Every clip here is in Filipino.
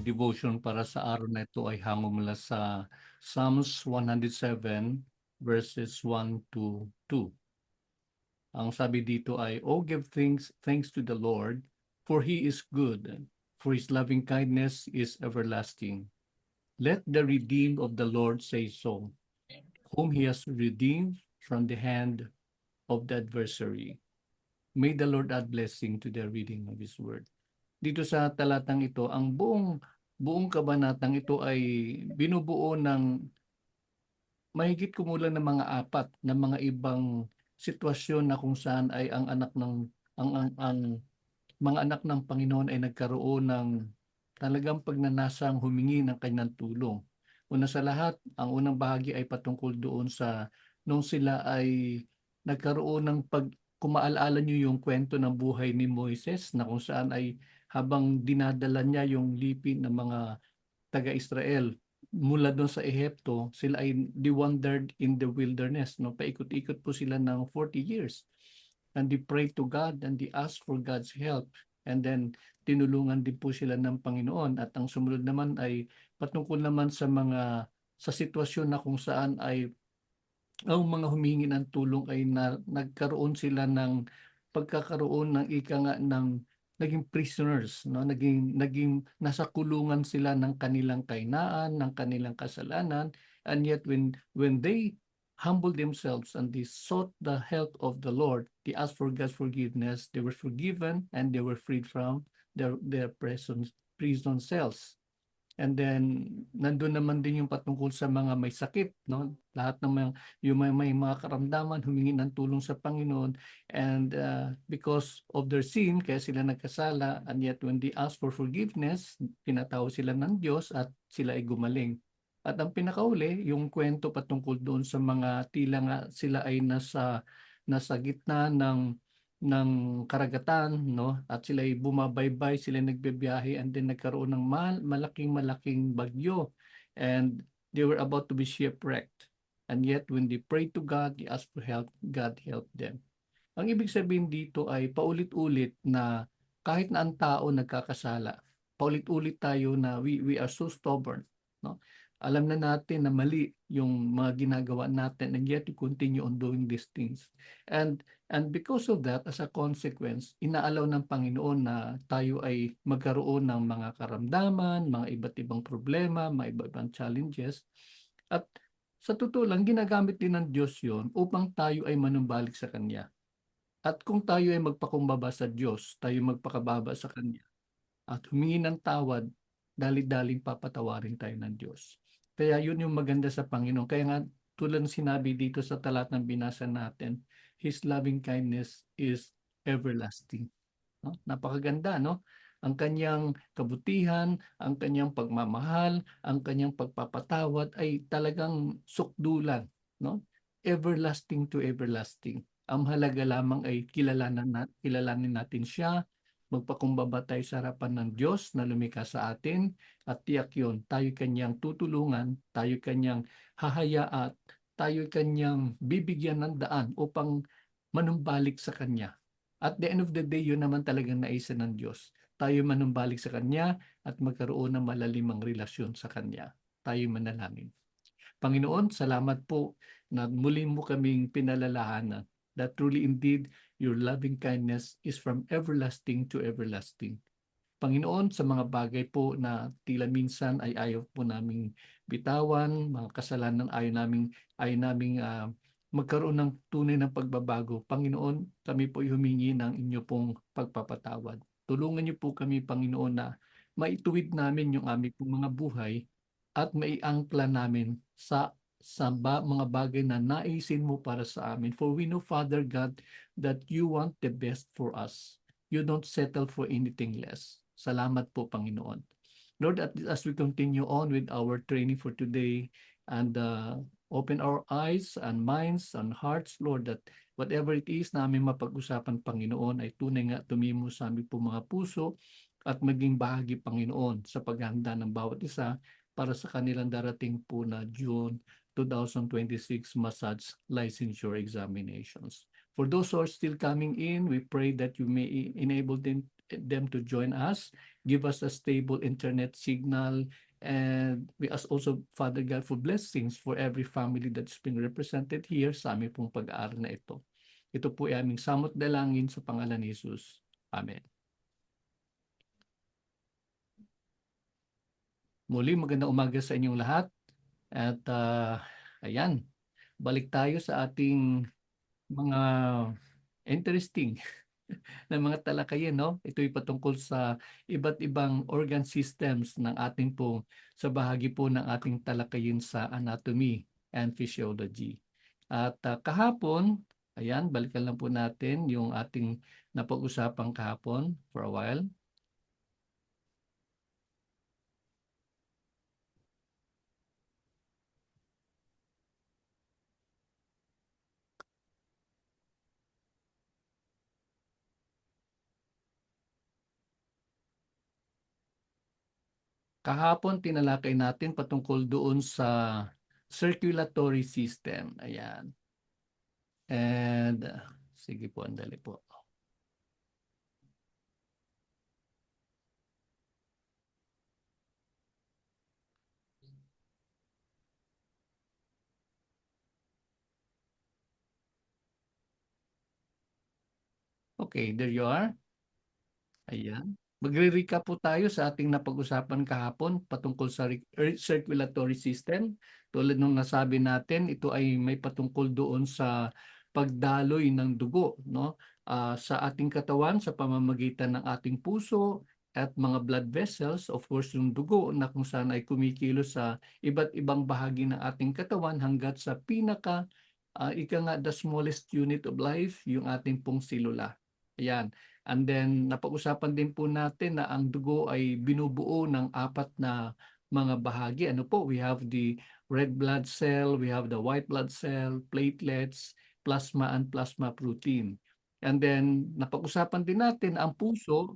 devotion para sa araw na ito ay hango mula sa Psalms 107 verses 1 to 2. Ang sabi dito ay, "Oh, give thanks to the Lord, for He is good, for His loving kindness is everlasting. Let the redeemed of the Lord say so, whom He has redeemed from the hand of the adversary." May the Lord add blessing to the reading of His word. Dito sa talatang ito, ang buong kabanatang ito ay binubuo ng mahigit kumulang ng mga apat na mga ibang sitwasyon na kung saan ay ang anak ng ang mga anak ng Panginoon ay nagkaroon ng talagang pagnanasang humingi ng kanyang tulong. Una sa lahat, ang unang bahagi ay patungkol doon sa nung sila ay nagkaroon ng kung maalala niyo yung kwento ng buhay ni Moises na kung saan ay habang dinadala niya yung lipi ng mga taga-Israel mula doon sa Ehipto, sila ay wandered in the wilderness, no? Paikot-ikot po sila ng 40 years. And they prayed to God and they asked for God's help. And then tinulungan din po sila ng Panginoon. At ang sumunod naman ay patungkol naman sa sitwasyon na kung saan ay ang mga humingi ng tulong ay nagkaroon sila ng pagkakaroon ng ika nga ng naging prisoners, no? Naging nasa kulungan sila ng kanilang kahinaan, ng kanilang kasalanan, and yet when they humbled themselves and they sought the help of the Lord, they asked for God's forgiveness, they were forgiven and they were freed from their prison cells. And then nandun naman din yung patungkol sa mga may sakit, no? Lahat ng may mga karamdaman humingi ng tulong sa Panginoon, and because of their sin kaya sila nagkasala, and yet when they ask for forgiveness, pinatawad sila ng Diyos at sila ay gumaling. At ang pinakauli, yung kwento patungkol doon sa mga tila nga sila ay nasa gitna ng karagatan, no? At sila ay bumabaybay, sila nagbibiyahe, and then nagkaroon ng malaking bagyo, and they were about to be shipwrecked. And yet when they prayed to God, they asked for help, God helped them. Ang ibig sabihin dito ay paulit-ulit na kahit na ang tao nagkakasala, paulit-ulit tayo na we are so stubborn, no? Alam na natin na mali yung mga ginagawa natin, and yet we continue on doing these things. And because of that, as a consequence, inaalaw ng Panginoon na tayo ay magkaroon ng mga karamdaman, mga iba't ibang problema, mga iba't ibang challenges. At sa totoo lang, ginagamit din ng Diyos yon upang tayo ay manumbalik sa Kanya. At kung tayo ay magpakumbaba sa Diyos, tayo magpakababa sa Kanya at humingi ng tawad, dali-daling papatawarin tayo ng Diyos. Kaya yun yung maganda sa Panginoon. Kaya nga, tulad ng sinabi dito sa talatang binasa natin, His loving kindness is everlasting. No? Napakaganda, no? Ang kanyang kabutihan, ang kanyang pagmamahal, ang kanyang pagpapatawad ay talagang sukdulan, no? Everlasting to everlasting. Ang mahalaga lamang ay kilalanin natin siya, magpakumbaba tayo sa harapan ng Diyos na lumikha sa atin, at tiyak yun, tayo kanyang tutulungan, tayo kanyang hahayaan, tayo kanyang bibigyan ng daan upang manumbalik sa Kanya. At the end of the day, yun naman talagang naisa ng Diyos. Tayo manumbalik sa Kanya at magkaroon ng malalimang relasyon sa Kanya. Tayo manalangin. Panginoon, salamat po na muli mo kaming pinalalahanan that truly indeed your loving kindness is from everlasting to everlasting. Panginoon, sa mga bagay po na tila minsan ay ayaw po naming bitawan, mga kasalanan ayaw naming magkaroon ng tunay ng pagbabago. Panginoon, kami po humingi ng inyo pong pagpapatawad. Tulungan niyo po kami, Panginoon, na maituwid namin yung aming pong mga buhay at maiangkla namin sa mga bagay na naisin mo para sa amin. For we know, Father God, that you want the best for us. You don't settle for anything less. Salamat po, Panginoon. Lord, as we continue on with our training for today, and open our eyes and minds and hearts, Lord, that whatever it is na aming mapag-usapan, Panginoon, ay tunay nga tumimo sa aming po mga puso at maging bahagi, Panginoon, sa paghahanda ng bawat isa para sa kanilang darating po na June 2026 massage licensure examinations. For those who are still coming in, we pray that you may enable them to join us, give us a stable internet signal, and we ask also, Father God, for blessings for every family that's been represented here sa aming pong pag-aaral na ito. Ito po ay aming samot dalangin sa pangalan ni Jesus. Amen. Muli, magandang umaga sa inyong lahat. At ayan, balik tayo sa ating mga interesting na mga talakayan, no? Ito'y patungkol sa iba't ibang organ systems ng ating po sa bahagi po ng ating talakayin sa anatomy and physiology. At kahapon, ayan, balikan lang po natin yung ating napag-usapang kahapon for a while. Kahapon tinalakay natin patungkol doon sa circulatory system. Ayan. And sige po, andali po. Okay, there you are. Ayan. Magre-recap po tayo sa ating napag-usapan kahapon patungkol sa circulatory system. Tulad nung nasabi natin, ito ay may patungkol doon sa pagdaloy ng dugo, no? Sa ating katawan sa pamamagitan ng ating puso at mga blood vessels, of course yung dugo na kung saan ay kumikilos sa iba't ibang bahagi ng ating katawan hanggat sa pinaka ika nga the smallest unit of life, yung ating pong silula. Ayan. And then napag-usapan din po natin na ang dugo ay binubuo ng apat na mga bahagi. Ano po? We have the red blood cell, we have the white blood cell, platelets, plasma and plasma protein. And then napag-usapan din natin ang puso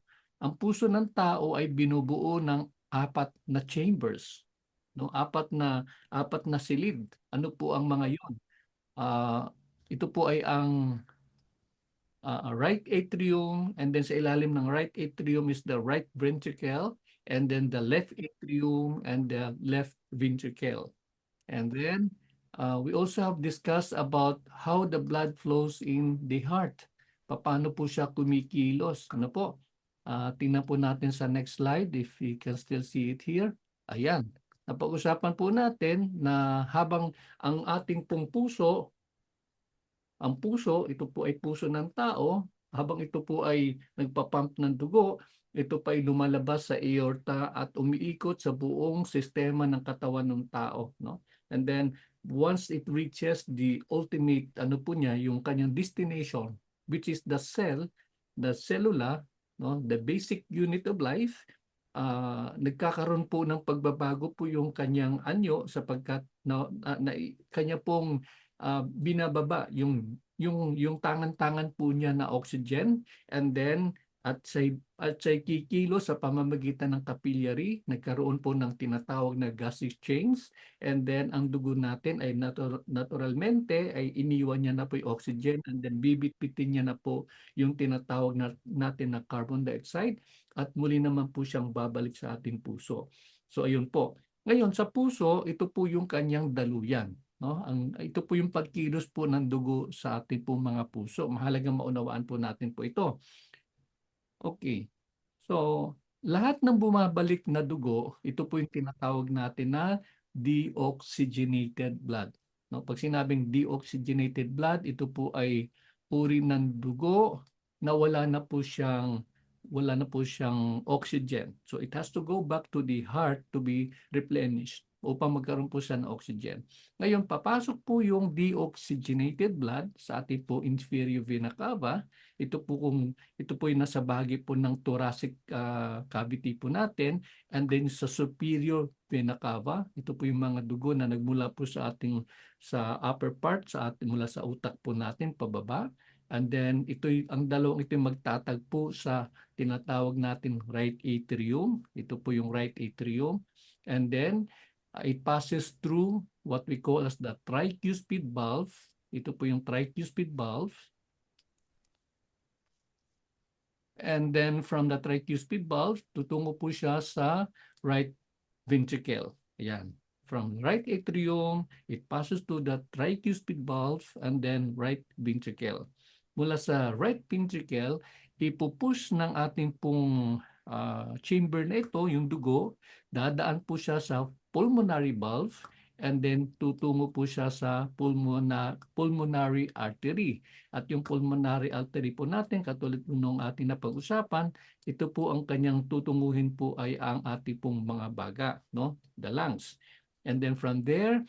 ng tao ay binubuo ng apat na chambers, no? Apat na silid. Ano po ang mga 'yon? Ah, ito po ay ang right atrium, and then sa ilalim ng right atrium is the right ventricle, and then the left atrium and the left ventricle. And then we also have discussed about how the blood flows in the heart. Paano po siya kumikilos? Ano po? Tingnan po natin sa next slide if you can still see it here. Ayan. Napag-usapan po natin na habang ang ating pong puso, ang puso, ito po ay puso ng tao, habang ito po ay nagpapump ng dugo, ito pa ay lumalabas sa aorta at umiikot sa buong sistema ng katawan ng tao, no? And then once it reaches the ultimate ano po niya, yung kanyang destination, which is the cell, the cellula, no, the basic unit of life, nagkakaroon po ng pagbabago po yung kanyang anyo sapagkat na kanya pong binababa yung tangan-tangan po niya na oxygen, and then at sa kikilos sa pamamagitan ng capillary, nagkaroon po ng tinatawag na gas exchange, and then ang dugo natin ay naturalmente ay iniwan niya na po yung oxygen, and then bibitbitin niya na po yung tinatawag natin na carbon dioxide, at muli naman po siyang babalik sa ating puso. So ayun po. Ngayon sa puso, ito po yung kanyang daluyan, no? Ito po yung pagkilos po ng dugo sa ating po mga puso. Mahalagang maunawaan po natin po ito. Okay. So, lahat ng bumabalik na dugo, ito po yung tinatawag natin na deoxygenated blood. No, pag sinabing deoxygenated blood, ito po ay uri ng dugo na wala na po siyang oxygen. So it has to go back to the heart to be replenished upang magkaroon po siya ng oxygen. Ngayon, papasok po yung deoxygenated blood sa ating po inferior vena cava. Ito po yung nasa bahagi po ng thoracic cavity po natin, and then sa superior vena cava, ito po yung mga dugo na nagmula po sa upper part mula sa utak po natin pababa, and then ang dalawang ito yung magtatagpo sa tinatawag natin right atrium. Ito po yung right atrium, and then it passes through what we call as the tricuspid valve. Ito po yung tricuspid valve. And then from the tricuspid valve, tutungo po siya sa right ventricle. Ayan. From right atrium, it passes to the tricuspid valve and then right ventricle. Mula sa right ventricle, ipupush ng ating pong chamber na ito, yung dugo, dadaan po siya sa pulmonary valve and then tutungo po siya sa pulmonary artery. At yung pulmonary artery po natin, katulad po nung ating napag-usapan, ito po ang kanyang tutunguhin po ay ang ating pong mga baga, no? The lungs. And then from there,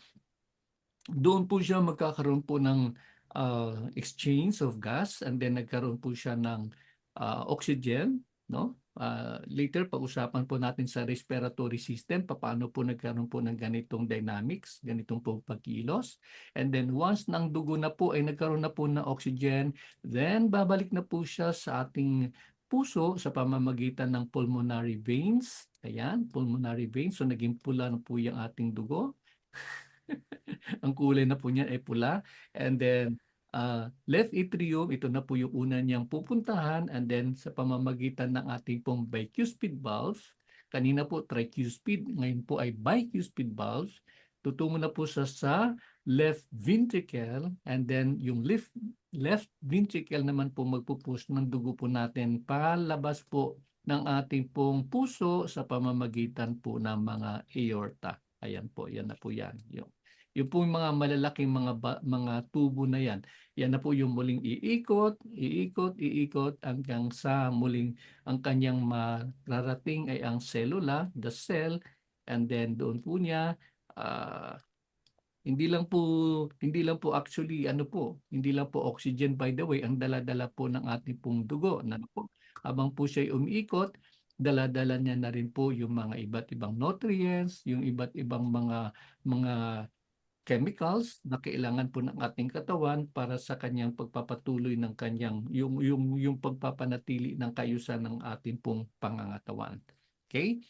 doon po siya magkakaroon po ng exchange of gas and then nagkaroon po siya ng oxygen, no? Later, pag-usapan po natin sa respiratory system, paano po nagkaroon po ng ganitong dynamics, ganitong po pagkilos. And then once ng dugo na po ay nagkaroon na po ng oxygen, then babalik na po siya sa ating puso sa pamamagitan ng pulmonary veins. Ayan, pulmonary veins. So naging pula na po yung ating dugo. Ang kulay na po niyan ay pula. And then left atrium, ito na po yung una niyang pupuntahan. And then sa pamamagitan ng ating pong bicuspid valve, kanina po tricuspid, ngayon po ay bicuspid valve, tutungo na po sa left ventricle. And then yung left ventricle naman po magpupush ng dugo po natin palabas po ng ating pong puso sa pamamagitan po ng mga aorta. Ayan po, yan na po yan. Yung po yung mga malalaking mga tubo na yan. Yan na po yung muling iikot, iikot hanggang sa muling ang kanyang mararating ay ang selula, the cell, and then doon po niya hindi lang po actually hindi lang po oxygen, by the way, ang dala-dala po ng ating pong dugo na po habang po siya umiikot, dala-dala niya na rin po yung mga iba't ibang nutrients, yung iba't ibang mga chemicals na kailangan po ng ating katawan para sa kanyang pagpapatuloy ng kanyang yung pagpapanatili ng kaayusan ng ating pong pangangatawan. Okay?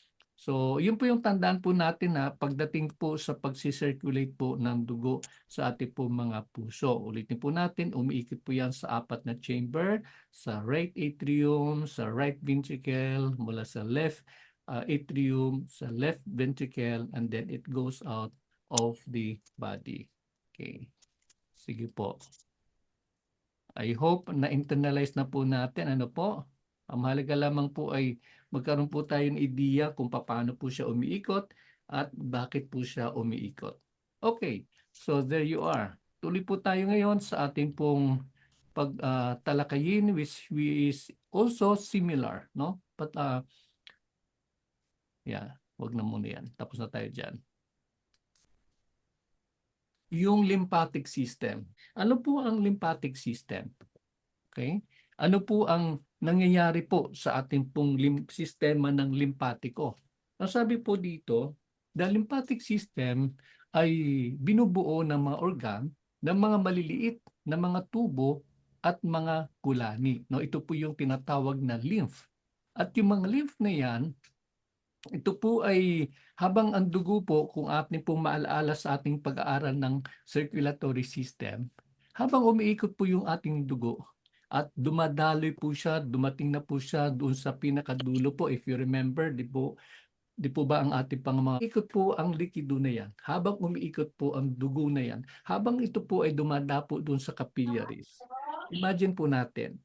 So, yun po yung tandaan po natin na pagdating po sa pagsi-circulate po ng dugo sa ating po mga puso. Ulitin po natin, umiikot po yan sa apat na chamber, sa right atrium, sa right ventricle, mula sa left atrium, sa left ventricle, and then it goes out of the body. Okay. Sige po. I hope na-internalize na po natin. Ano po? Ang mahalaga lamang po ay magkaroon po tayo ng ideya kung paano po siya umiikot at bakit po siya umiikot. Okay. So there you are. Tuloy po tayo ngayon sa ating pong pagtalakayin which is also similar, no? But yeah, wag na muna yan. Tapos na tayo dyan. Yung lymphatic system. Ano po ang lymphatic system? Okay? Ano po ang nangyayari po sa ating pong sistema ng limpatiko? Ang sabi po dito, the lymphatic system ay binubuo ng mga organ ng mga maliliit na mga tubo at mga gulani. No, ito po yung tinatawag na lymph. At yung mga lymph na yan, ito po ay habang ang dugo po, kung ating pong maalaala sa ating pag-aaral ng circulatory system, habang umiikot po yung ating dugo at dumadaloy po siya, dumating na po siya doon sa pinakadulo po. If you remember, di po ba ang ating pang mga ikot po ang likido na yan, habang umiikot po ang dugo na yan, habang ito po ay dumadapo doon sa capillaries. Imagine po natin,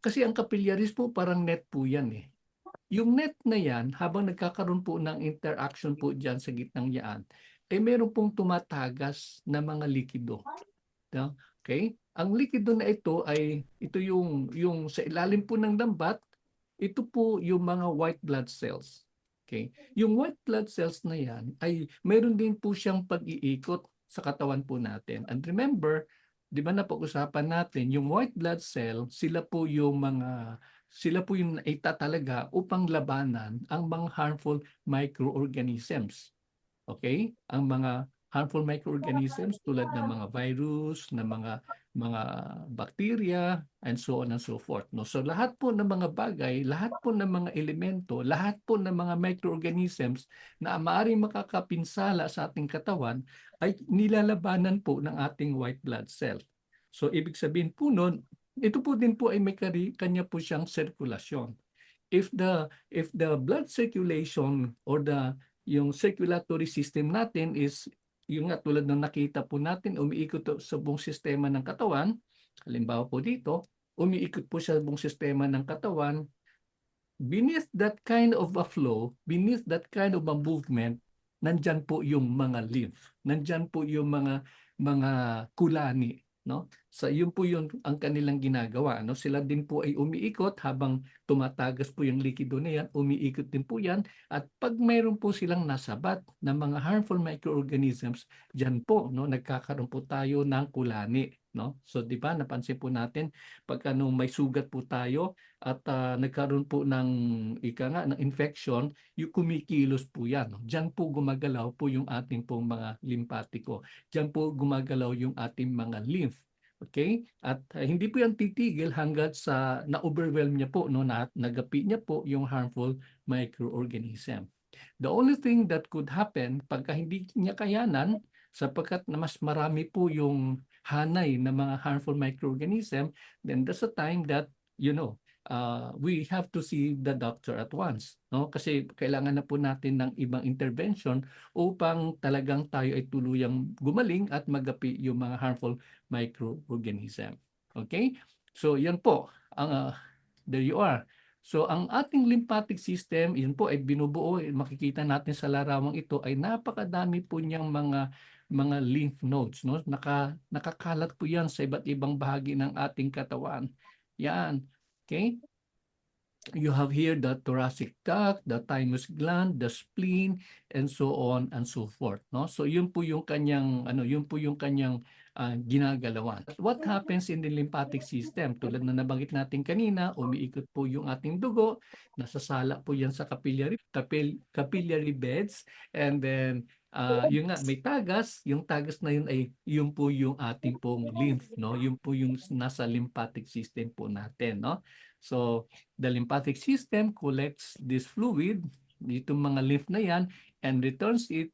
kasi ang capillaries po parang net po yan eh. Yung net na yan, habang nagkakaroon po ng interaction po dyan sa gitnang yaan, eh meron pong tumatagas na mga likido. No? Okay? Ang likido na ito ay, ito yung sa ilalim po ng lambat, ito po yung mga white blood cells. Okay? Yung white blood cells na yan ay meron din po siyang pag-iikot sa katawan po natin. And remember, di ba napag-usapan natin, yung white blood cell, sila po yung naita talaga upang labanan ang mga harmful microorganisms. Okay? Ang mga harmful microorganisms tulad ng mga virus, ng mga bacteria, and so on and so forth. No? So lahat po ng mga bagay, lahat po ng mga elemento, lahat po ng mga microorganisms na maaaring makakapinsala sa ating katawan ay nilalabanan po ng ating white blood cell. So ibig sabihin po nun, ito po din po ay may kanya po siyang sirkulasyon. If the blood circulation or yung circulatory system natin is yung nga tulad ng nakita po natin, umiikot sa buong sistema ng katawan. Halimbawa po dito, umiikot po sa buong sistema ng katawan. Beneath that kind of a flow, beneath that kind of a movement, nandyan po yung mga lymph, nandyan po yung mga kulani, no? So yun po yun ang kanilang ginagawa, no? Sila din po ay umiikot habang tumatagas po yung likido na yan, umiikot din po yan. At pag mayroon po silang nasabat na mga harmful microorganisms, diyan po, no, nagkakaroon po tayo ng kulani, no? So di ba napansin po natin pag may sugat po tayo at nagkaroon po ng ng infection, yung kumikilos po yan. No? Diyan po gumagalaw po yung ating pong mga limpatiko. Diyan po gumagalaw yung ating mga lymph. Okay? At hindi po yan titigil hanggat sa na-overwhelm niya po, no? Nagapi niya po yung harmful microorganism. The only thing that could happen pagka hindi niya kayanan, sapagkat na mas marami po yung hanay ng mga harmful microorganism, then that's a time that, we have to see the doctor at once, no? Kasi kailangan na po natin ng ibang intervention upang talagang tayo ay tuluyang gumaling at magapi yung mga harmful microorganism. Okay? So, yan po. There you are. So, ang ating lymphatic system, yun po ay binubuo, makikita natin sa larawang ito ay napakadami po niyang mga lymph nodes, no? Nakakalat po yan sa iba't ibang bahagi ng ating katawan. Yan. Okay? You have here the thoracic duct, the thymus gland, the spleen, and so on and so forth, no? So yun po yung kanyang ginagalawan. What happens in the lymphatic system? Tulad na nabanggit natin kanina, umiikot po yung ating dugo, nasasala po yan sa capillary beds, and then yun nga, may tagas. Yung tagas na yun ay yun po yung ating pong lymph, no? Yun po yung nasa lymphatic system po natin, no? So, the lymphatic system collects this fluid, itong mga lymph na yan, and returns it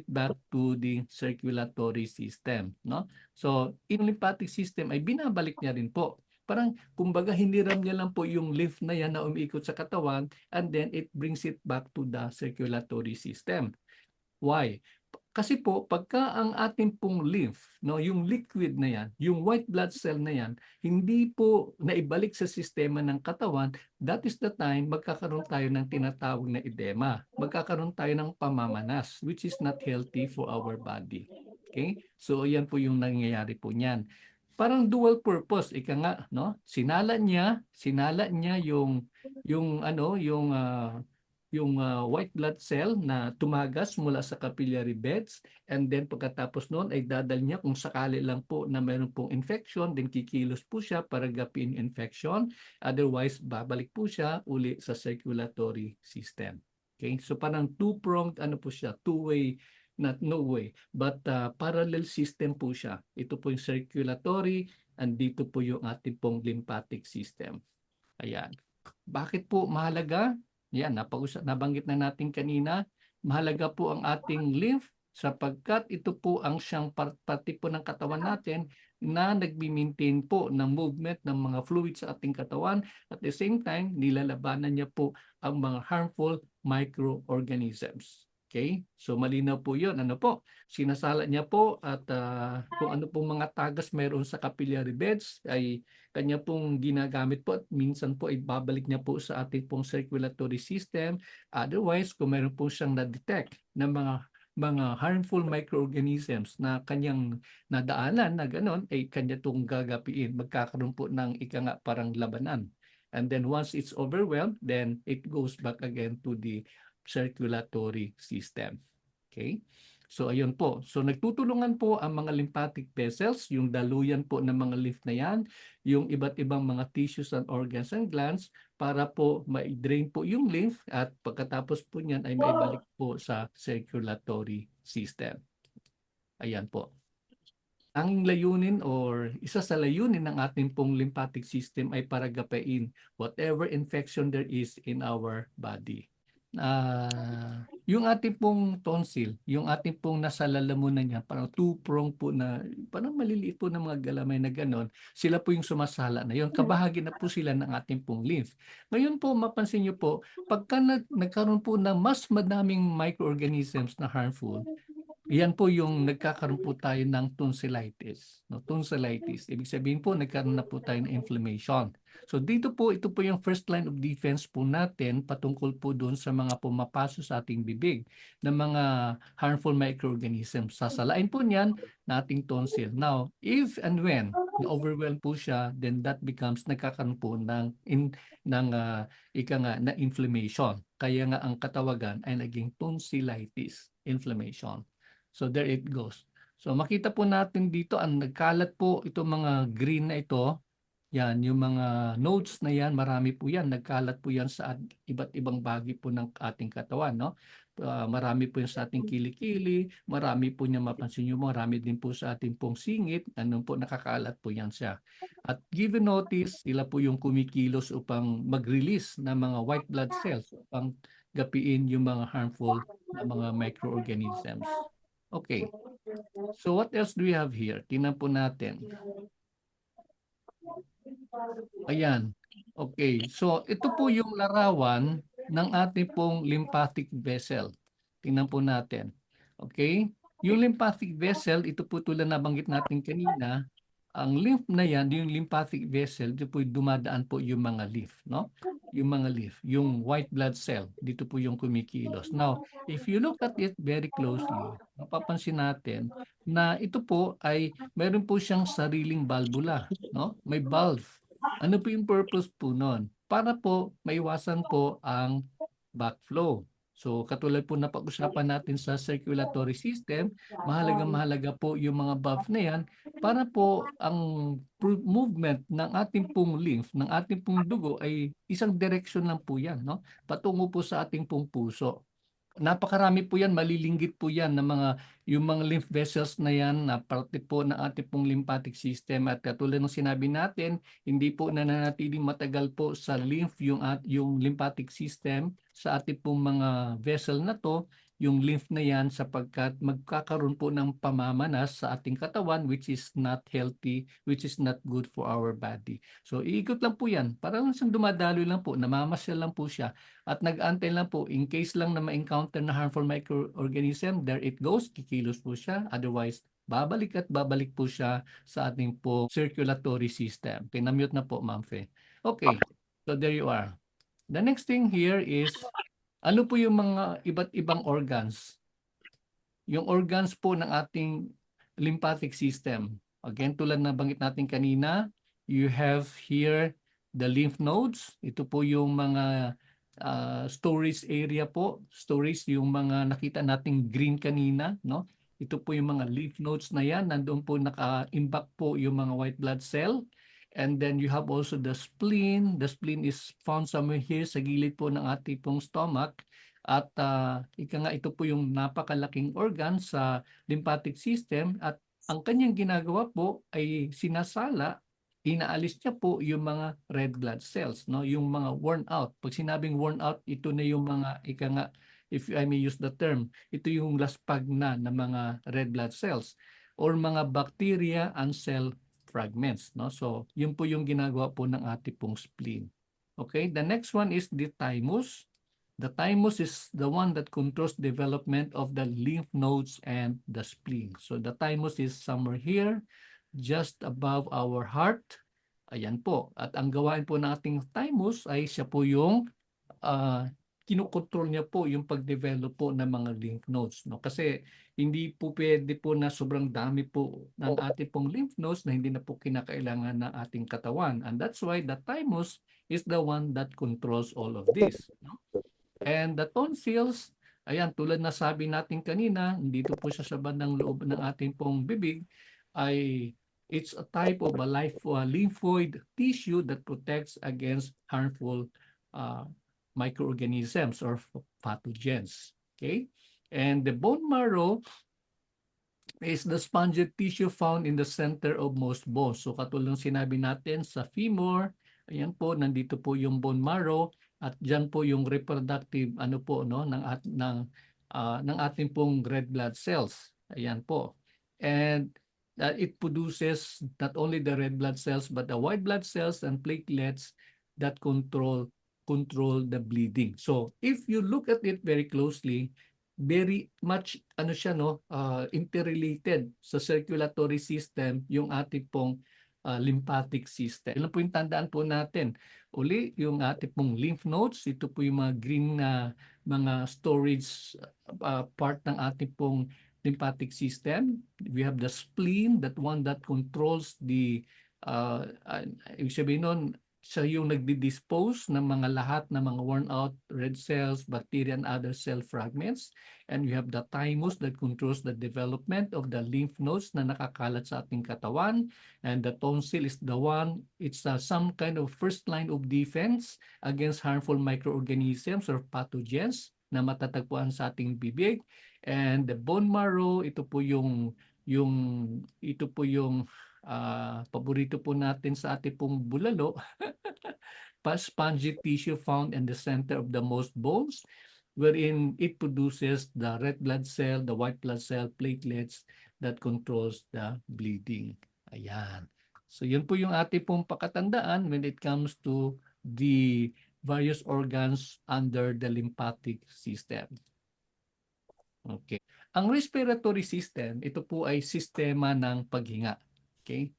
back to the circulatory system, no? So, in lymphatic system ay binabalik niya rin po. Parang kumbaga hiniram niya lang po yung lymph na yan na umiikot sa katawan, and then it brings it back to the circulatory system. Why? Kasi po pagka ang ating pong lymph, no, yung liquid na yan, yung white blood cell na yan, hindi po naibalik sa sistema ng katawan, that is the time magkakaroon tayo ng tinatawag na edema. Magkakaroon tayo ng pamamanas, which is not healthy for our body. Okay? So yan po yung nangyayari po niyan. Parang dual purpose, ika nga, no? Sinala niya yung white blood cell na tumagas mula sa capillary beds, and then pagkatapos noon ay dadal niya kung sakali lang po na mayroon pong infection, then kikilos po siya para gapin infection, otherwise babalik po siya uli sa circulatory system. Okay, so parang two-pronged po siya, two-way, not no way, but parallel system po siya. Ito po yung circulatory, and dito po yung ating pong lymphatic system. Ayan. Bakit po mahalaga? Yan, nabanggit na natin kanina, mahalaga po ang ating lymph sapagkat ito po ang siyang parte po ng katawan natin na nagmi-maintain po ng movement ng mga fluids sa ating katawan. At the same time, nilalabanan niya po ang mga harmful microorganisms. Okay? So malinaw po 'yon. Ano po? Sinasala niya po at kung ano pong mga tagas mayroon sa capillary beds ay kanya pong ginagamit po at minsan po ay babalik niya po sa ating pong circulatory system. Otherwise, kung meron po siyang na-detect na mga harmful microorganisms na kanyang nadaanan na gano'n, ay kanya itong gagapiin. Magkakaroon po ng parang labanan. And then once it's overwhelmed, then it goes back again to the circulatory system. Okay? So ayun po. So nagtutulungan po ang mga lymphatic vessels, yung daluyan po ng mga lymph na yan, yung iba't ibang mga tissues and organs and glands para po ma-drain po yung lymph at pagkatapos po niyan ay maibalik po sa circulatory system. Ayan po. Ang layunin or isa sa layunin ng ating pong lymphatic system ay para gapain whatever infection there is in our body. yung ating pong tonsil, yung ating pong nasa lalamunan niya, parang two-prong po na, parang maliliit po na mga galamay na gano'n, sila po yung sumasala na yun. Kabahagi na po sila ng ating pong lymph. Ngayon po, mapansin niyo po, pagka nagkaroon po ng mas madaming microorganisms na harmful, yan po yung nagkakaroon po tayo ng tonsillitis. No? Tonsillitis. Ibig sabihin po, nagkaroon na po tayo ng inflammation. So dito po, ito po yung first line of defense po natin patungkol po doon sa mga pumapasok sa ating bibig ng mga harmful microorganisms. Sasalain po niyan na ating tonsil. Now, if and when na-overwhelm po siya, then that becomes nagkakaroon po ng inflammation. Kaya nga ang katawagan ay naging tonsillitis inflammation. So there it goes. So makita po natin dito ang nagkalat po itong mga green na ito. Yan, yung mga nodes na yan, marami po yan. Nagkalat po yan sa iba't ibang bahagi po ng ating katawan. No? Marami po yan sa ating kilikili. Marami po niya, mapansin nyo, marami din po sa ating pong singit. Anong po, nakakalat po yan siya. At given notice, sila po yung kumikilos upang mag-release ng mga white blood cells upang gapiin yung mga harmful na mga microorganisms. Okay. So what else do we have here? Tingnan po natin. Ayan. Okay. So ito po yung larawan ng ating pong lymphatic vessel. Tingnan po natin. Okay? Yung lymphatic vessel, ito po tulad na banggit natin kanina, ang lymph na yan, yung lymphatic vessel, dito po dumadaan po yung mga lymph, no? Yung mga lymph, yung white blood cell, dito po yung kumikilos. Now, if you look at it very closely, mapapansin natin na ito po ay meron po siyang sariling valvula, no? May valve. Ano po yung purpose po nun? Para po maiwasan po ang backflow. So katulad po na pag-usapan natin sa circulatory system, mahalaga po yung mga valve na yan para po ang movement ng ating pong lymph, ng ating pong dugo ay isang direksyon lang po yan, no? Patungo po sa ating pong puso. Napakarami po yan, malilinggit po yan ng yung mga lymph vessels na yan na parte po ng ating pong lymphatic system. At katulad ng sinabi natin, hindi po nananatiling matagal po sa lymph yung lymphatic system sa ating pong mga vessel na to, yung lymph na yan sapagkat magkakaroon po ng pamamanas sa ating katawan which is not healthy, which is not good for our body. So iikot lang po yan, parang isang dumadaloy lang po, namamasyal lang po siya at nag-antay lang po in case lang na ma-encounter na harmful microorganism, there it goes, kikilos po siya, otherwise babalik at babalik po siya sa ating po circulatory system. Pinamute na po, Ma'am Fe. Okay, so there you are. The next thing here is ano po yung mga iba't ibang organs? Yung organs po ng ating lymphatic system. Again, tulad na banggit natin kanina, you have here the lymph nodes. Ito po yung mga storage area po. Storage, yung mga nakita nating green kanina, no? Ito po yung mga lymph nodes na yan. Nandoon po naka-impact po yung mga white blood cell. And then you have also the spleen. The spleen is found somewhere here sa gilid po ng ating pong stomach. At ika nga ito po yung napakalaking organ sa lymphatic system at ang kanyang ginagawa po ay sinasala, inaalis niya po yung mga red blood cells, no? Yung mga worn out. Pag sinabing worn out, ito na yung mga ika nga, if I may use the term, ito yung laspag na ng mga red blood cells or mga bacteria and cell fragments, no? So, yun po yung ginagawa po ng ating pong spleen. Okay, the next one is the thymus. The thymus is the one that controls development of the lymph nodes and the spleen. So the thymus is somewhere here, just above our heart. Ayan po. At ang gawain po ng ating thymus ay siya po yung kinukontrol niya po yung pag-develop po ng mga lymph nodes. No? Kasi hindi po pwede po na sobrang dami po ng ating pong lymph nodes na hindi na po kinakailangan ng ating katawan. And that's why the thymus is the one that controls all of this. No? And the tonsils, ayan, tulad na sabi natin kanina, dito po siya sa bandang loob ng ating pong bibig, ay it's a type of a lymphoid tissue that protects against harmful microorganisms or pathogens. Okay? And the bone marrow is the spongy tissue found in the center of most bones. So katulad ng sinabi natin sa femur, ayan po, nandito po yung bone marrow at diyan po yung reproductive ano po no ng ng ating pong red blood cells. Ayan po. And it produces not only the red blood cells but the white blood cells and platelets that control the bleeding. So if you look at it very closely, very much ano siya no, interrelated sa circulatory system yung ating pong lymphatic system. Yun lang po yung tandaan po natin. Uli, yung ating pong lymph nodes, ito po yung mga green na mga storage part ng ating pong lymphatic system. We have the spleen, that one that controls the ibig sabihin nun, siya yung nagdi-dispose ng mga lahat ng mga worn out red cells, bacteria, and other cell fragments. And we have the thymus that controls the development of the lymph nodes na nakakalat sa ating katawan. And the tonsil is the one, it's some kind of first line of defense against harmful microorganisms or pathogens na matatagpuan sa ating bibig. And the bone marrow, ito po yung paborito po natin sa ating pong bulalo, spongy tissue found in the center of the most bones, wherein it produces the red blood cell, the white blood cell, platelets that controls the bleeding. Ayan. So yun po yung ating pong pakatandaan when it comes to the various organs under the lymphatic system. Okay. Ang respiratory system, ito po ay sistema ng paghinga. Okay?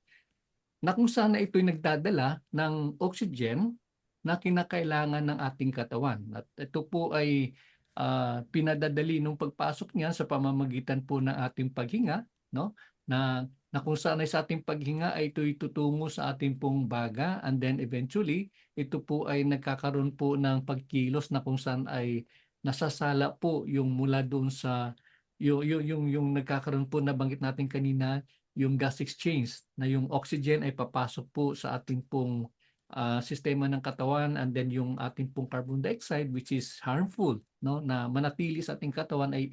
Na kung saan ito'y nagdadala ng oxygen na kinakailangan ng ating katawan. At ito po ay pinadadali nung pagpasok niyan sa pamamagitan po ng ating paghinga, no? Na kung saan ay sa ating paghinga ay ito'y tutungo sa ating pong baga, and then eventually ito po ay nagkakaroon po ng pagkilos na kung saan ay nasasala po yung mula doon sa yung nagkakaroon po na banggit natin kanina, yung gas exchange na yung oxygen ay papasok po sa ating pong sistema ng katawan, and then yung ating pong carbon dioxide which is harmful, no, na manatili sa ating katawan ay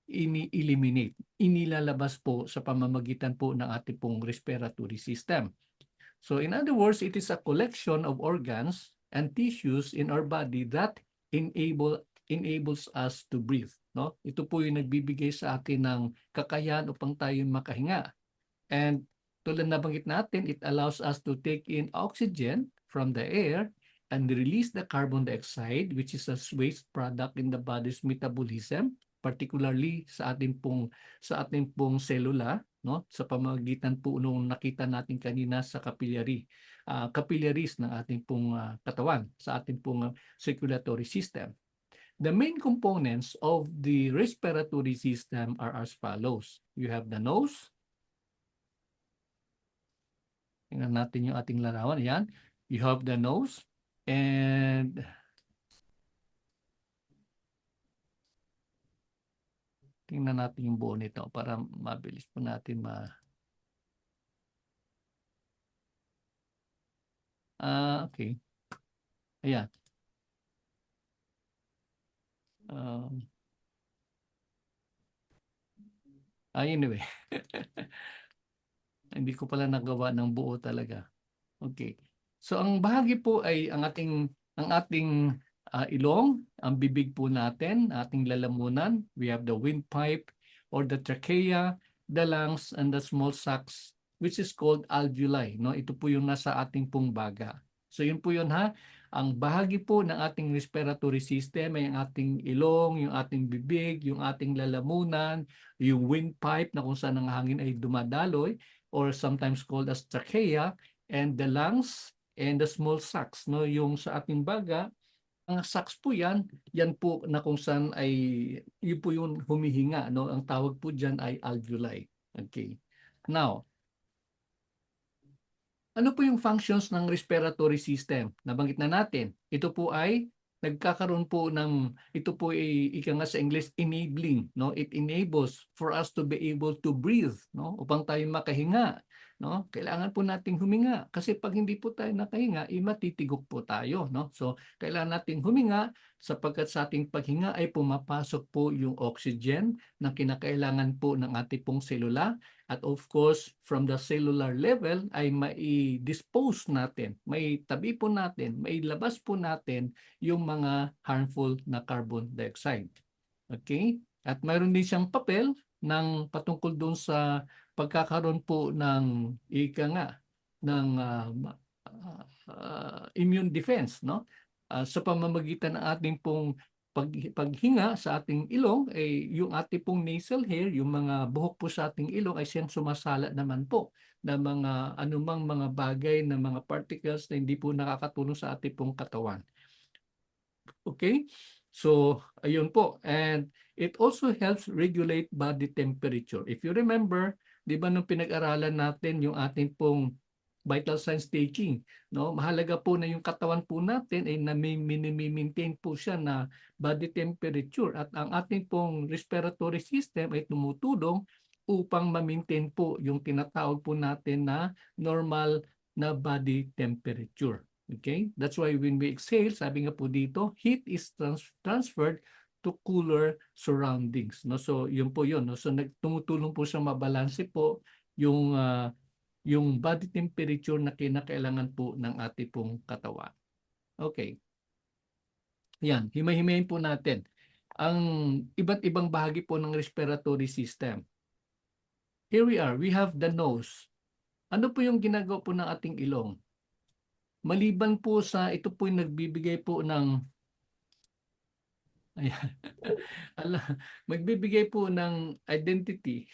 ini-eliminate, inilalabas po sa pamamagitan po ng ating pong respiratory system. So in other words, it is a collection of organs and tissues in our body that enables us to breathe. No? Ito po yung nagbibigay sa atin ng kakayahan upang tayo makahinga. And tulad na banggit natin, it allows us to take in oxygen from the air and release the carbon dioxide, which is a waste product in the body's metabolism, particularly sa ating pong selula, no, sa pamamagitan po nung nakita natin kanina sa capillaries ng ating pong katawan, sa ating pong circulatory system. The main components of the respiratory system are as follows. You have the nose. Tingnan natin yung ating larawan. Yan. You have the nose, and tingnan natin yung buo nito para mabilis po natin okay. Ayan. Anyway. Hindi ko pala nagawa ng buo talaga. Okay. So ang bahagi po ay ang ating ilong, ang bibig po natin, ating lalamunan. We have the windpipe or the trachea, the lungs, and the small sacs, which is called alveoli. No? Ito po yung nasa ating pong baga. So yun po yun ha. Ang bahagi po ng ating respiratory system ay ang ating ilong, yung ating bibig, yung ating lalamunan, yung windpipe na kung saan ang hangin ay dumadaloy, or sometimes called as trachea, and the lungs, and the small sacs, no, yung sa ating baga. Ang sacs po yan po na kung saan ay yun po yung humihinga, no. Ang tawag po diyan ay alveoli. Okay. Now, ano po yung functions ng respiratory system? Nabanggit na natin. Ito po ay nagkakaroon po ito po ay ika nga sa English, enabling. No? It enables for us to be able to breathe. No? Upang tayo makahinga. No? Kailangan po nating huminga. Kasi pag hindi po tayo nakahinga, matitigok po tayo. No? So, kailangan nating huminga sapagkat sa ating paghinga ay pumapasok po yung oxygen na kinakailangan po ng ating pong selula. At of course, from the cellular level ay mai-dispose natin, may tabi po natin, mailabas po natin yung mga harmful na carbon dioxide. Okay? At mayroon din siyang papel ng patungkol doon sa pagkakaroon po ng ika nga ng immune defense, no? Sa pamamagitan ng ating pong paghinga sa ating ilong, yung ating pong nasal hair, yung mga buhok po sa ating ilong ay siyang sumasala naman po na mga anumang mga bagay na mga particles na hindi po nakakatulong sa ating pong katawan. Okay? So, ayun po. And it also helps regulate body temperature. If you remember, di ba nung pinag-aralan natin yung ating pong vital signs taking, no? Mahalaga po na yung katawan po natin ay maintain po siya na body temperature at ang ating pong respiratory system ay tumutulong upang ma-maintain po yung tinatawag po natin na normal na body temperature. Okay? That's why when we exhale, sabi nga po dito, heat is transferred to cooler surroundings. No? So, yun po yun. No? So, tumutulong po sa mabalanse po yung body temperature na kinakailangan po ng ating pong katawan. Okay. Yan, himay-himayin po natin ang iba't ibang bahagi po ng respiratory system. Here we are, we have the nose. Ano po yung ginagawa po ng ating ilong? Maliban po sa ito po yung nagbibigay po ng ayan, magbibigay po ng identity.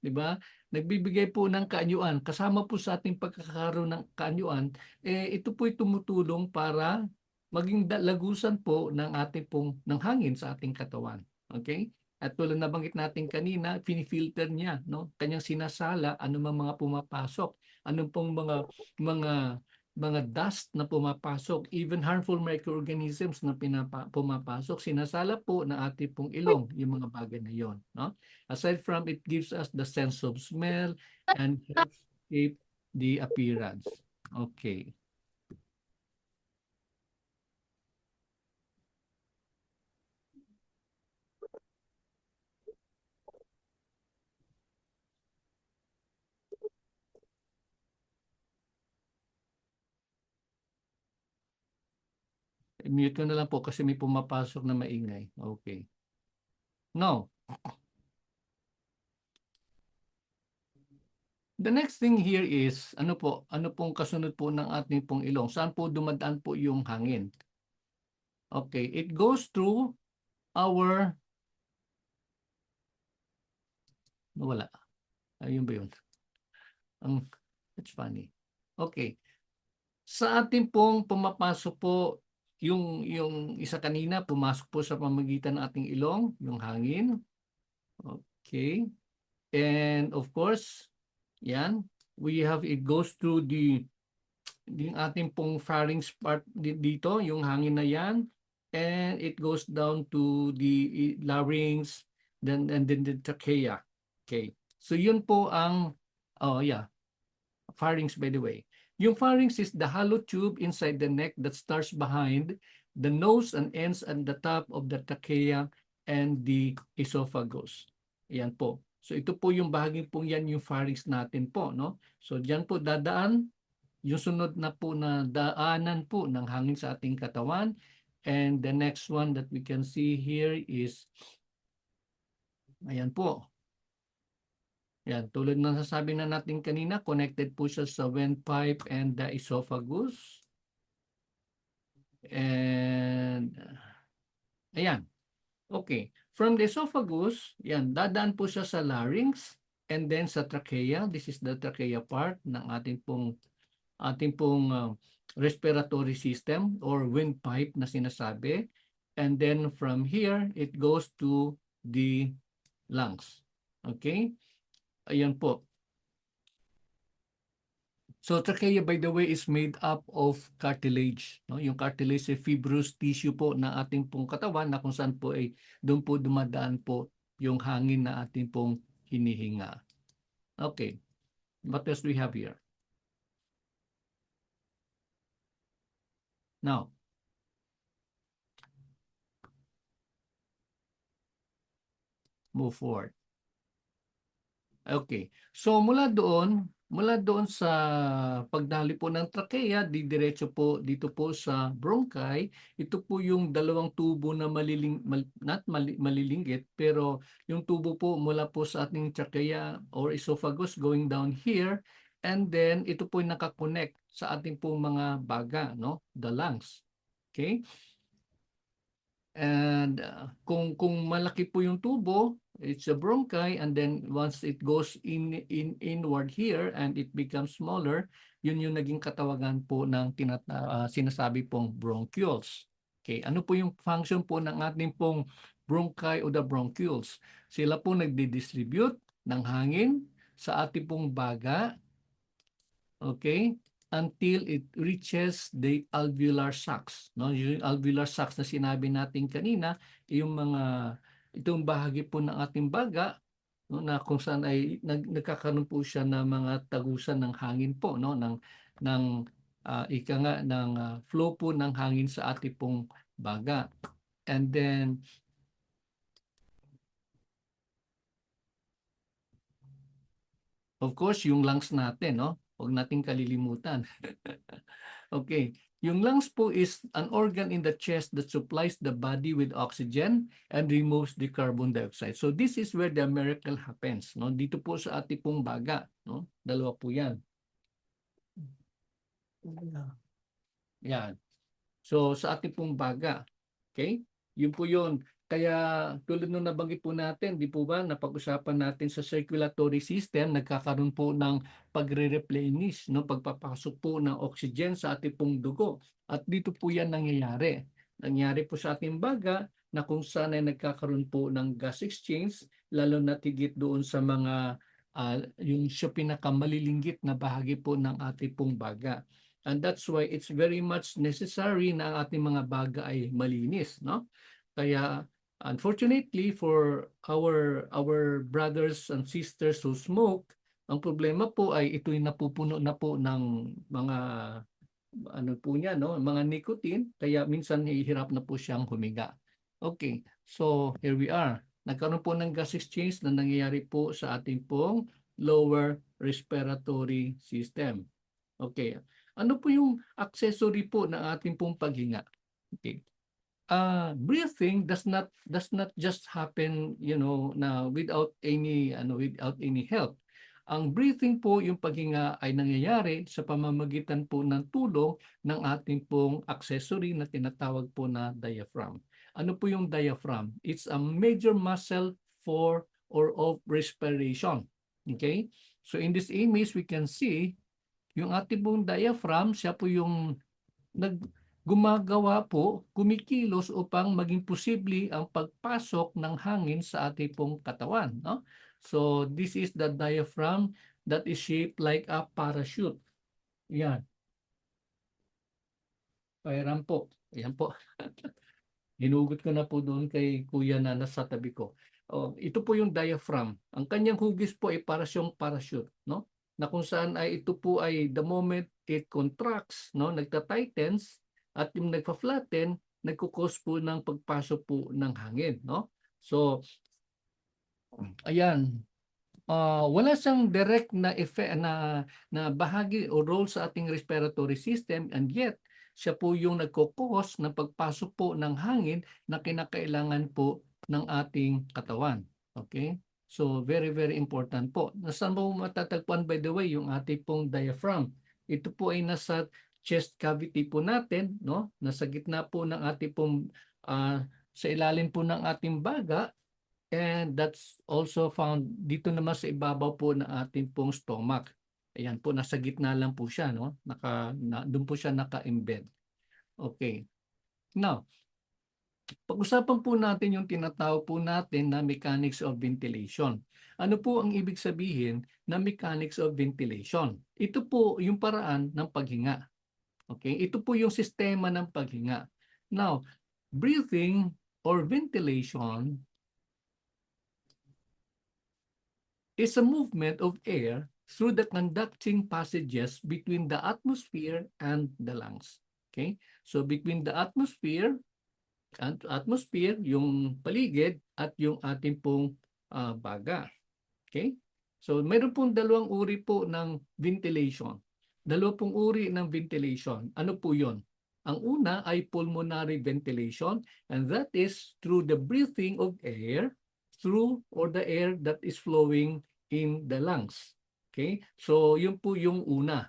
'Di ba? Nagbibigay po ng kaanyuan. Kasama po sa ating pagkakaroon ng kaanyuan, ito po'y tumutulong para maging lagusan po ng ating pong ng hangin sa ating katawan. Okay? At tulad na banggit natin kanina, finifilter niya, no? Kanyang sinasala ano mang mga pumapasok, ano pong mga mga dust na pumapasok, even harmful microorganisms na pumapasok, sinasala po ng ating pong ilong yung mga bagay na yon, no? Aside from it gives us the sense of smell and helps shape the appearance. Okay. Mute ko na lang po kasi may pumapasok na maingay. Okay. Now, the next thing here is, ano pong kasunod po ng ating pong ilong? Saan po dumadaan po yung hangin? Okay, it goes through our, wala. Ayun ba yun? That's funny. Okay. Sa ating pong pumapasok po, yung isa kanina, pumasok po sa pamagitan ng ating ilong, yung hangin. Okay. And of course, yan, it goes through yung ating pong pharynx part dito, yung hangin na yan, and it goes down to the larynx, and then the trachea. Okay. So yun po ang, oh yeah, pharynx by the way. Yung pharynx is the hollow tube inside the neck that starts behind the nose and ends at the top of the trachea and the esophagus. Yan po. So ito po yung bahaging po yan yung pharynx natin po, no? So diyan po dadaan yung sunod na po na daanan po ng hangin sa ating katawan. And the next one that we can see here is ayan po. Yan, tulad ng nasasabi na natin kanina, connected po siya sa windpipe and the esophagus. And ayan. Okay. From the esophagus, yan, dadaan po siya sa larynx and then sa trachea. This is the trachea part ng ating pong respiratory system or windpipe na sinasabi. And then from here, it goes to the lungs. Okay? Ayan po. So trachea by the way is made up of cartilage. No? Yung cartilage ay fibrous tissue po na ating pong katawan na kung saan po ay doon po dumadaan po yung hangin na ating pong hinihinga. Okay. What else we have here? Now, move forward. Okay. So mula doon sa pagdali po ng trachea, didiretso po dito po sa bronchi. Ito po yung dalawang tubo na malilinggit, pero yung tubo po mula po sa ating trachea or esophagus going down here, and then ito po yung nakakonect sa ating pong mga baga, no? The lungs. Okay? And kung malaki po yung tubo, it's a bronchi, and then once it goes inward here and it becomes smaller, yun yung naging katawagan po ng sinasabi pong bronchioles. Okay, ano po yung function po ng ating pong bronchi o the bronchioles? Sila po nagdi-distribute ng hangin sa ating pong baga, okay, until it reaches the alveolar sacs, no? Yung alveolar sacs na sinabi natin kanina, yung itong bahagi po ng ating baga, no, na kung saan ay nagkakaroon po siya ng mga tagusan ng hangin po, no, ng ika nga ng flow po ng hangin sa ating pong baga. And then of course yung lungs natin, no? Huwag nating kalilimutan. Okay. Yung lungs po is an organ in the chest that supplies the body with oxygen and removes the carbon dioxide. So this is where the miracle happens, no? Dito po sa ating pong baga, no? Dalawa po 'yan. Yan. So sa ating pong baga, okay? Yun po yun. Kaya tulad nung nabanggit po natin, di po ba, napag-usapan natin sa circulatory system, nagkakaroon po ng pagre-replenish, no? Pagpapasok po ng oxygen sa ating pong dugo. At dito po yan nangyayari. Nangyari po sa ating baga na kung saan ay nagkakaroon po ng gas exchange, lalo na tigit doon sa mga yung siya pinakamaliliggit na bahagi po ng ating pong baga. And that's why it's very much necessary na ang ating mga baga ay malinis, no? Kaya unfortunately for our brothers and sisters who smoke, ang problema po ay ito'y napupuno na po ng mga ano po niya, no, mga nicotine, kaya minsan hirap na po siyang humiga. Okay, so here we are. Nagkaroon po ng gas exchange na nangyayari po sa ating pong lower respiratory system. Okay. Ano po yung accessory po ng ating pong paghinga? Okay. Breathing does not just happen, na without any help. Ang breathing po, yung paghinga ay nangyayari sa pamamagitan po ng tulong ng ating pong accessory na tinatawag po na diaphragm. Ano po yung diaphragm? It's a major muscle for or of respiration. Okay? So in this image, we can see yung ating pong diaphragm, siya po yung gumagawa po, kumikilos upang maging posible ang pagpasok ng hangin sa ating pong katawan, no? So this is the diaphragm that is shaped like a parachute. Yan. Pairam po. Yan po. Hinugot ko na po doon kay kuya na nasa tabi ko. Oh, ito po yung diaphragm. Ang kanyang hugis po ay para siyang parachute, no? Na kung saan ay ito po ay the moment it contracts, no, nagta-tightens at yung nagfa-flatten, nagko-cause po ng pagpasok po ng hangin, no? So, ayan, wala siyang direct na effect na bahagi o role sa ating respiratory system, and yet siya po yung nagko-cause ng pagpasok po ng hangin na kinakailangan po ng ating katawan. Okay? So very very important po. Nasaan mo matatagpuan, by the way, yung ating pong diaphragm? Ito po ay nasa chest cavity po natin, no? Nasa gitna po ng ating pong sa ilalim po ng ating baga. And that's also found dito naman sa ibabaw po ng ating pong stomach. Ayan po, nasa gitna lang po siya, no? Doon po siya naka-embed. Okay. Now, pag-usapan po natin yung tinatawag po natin na mechanics of ventilation. Ano po ang ibig sabihin na mechanics of ventilation? Ito po yung paraan ng paghinga. Okay? Ito po yung sistema ng paghinga. Now, breathing or ventilation is a movement of air through the conducting passages between the atmosphere and the lungs. Okay? So between the atmosphere, yung paligid at yung ating pong baga. Okay? So mayroon pong dalawang uri po ng ventilation. Dalawa pong uri ng ventilation. Ano po yon? Ang una ay pulmonary ventilation, and that is through the breathing of air through or the air that is flowing in the lungs. Okay? So yun po yung una.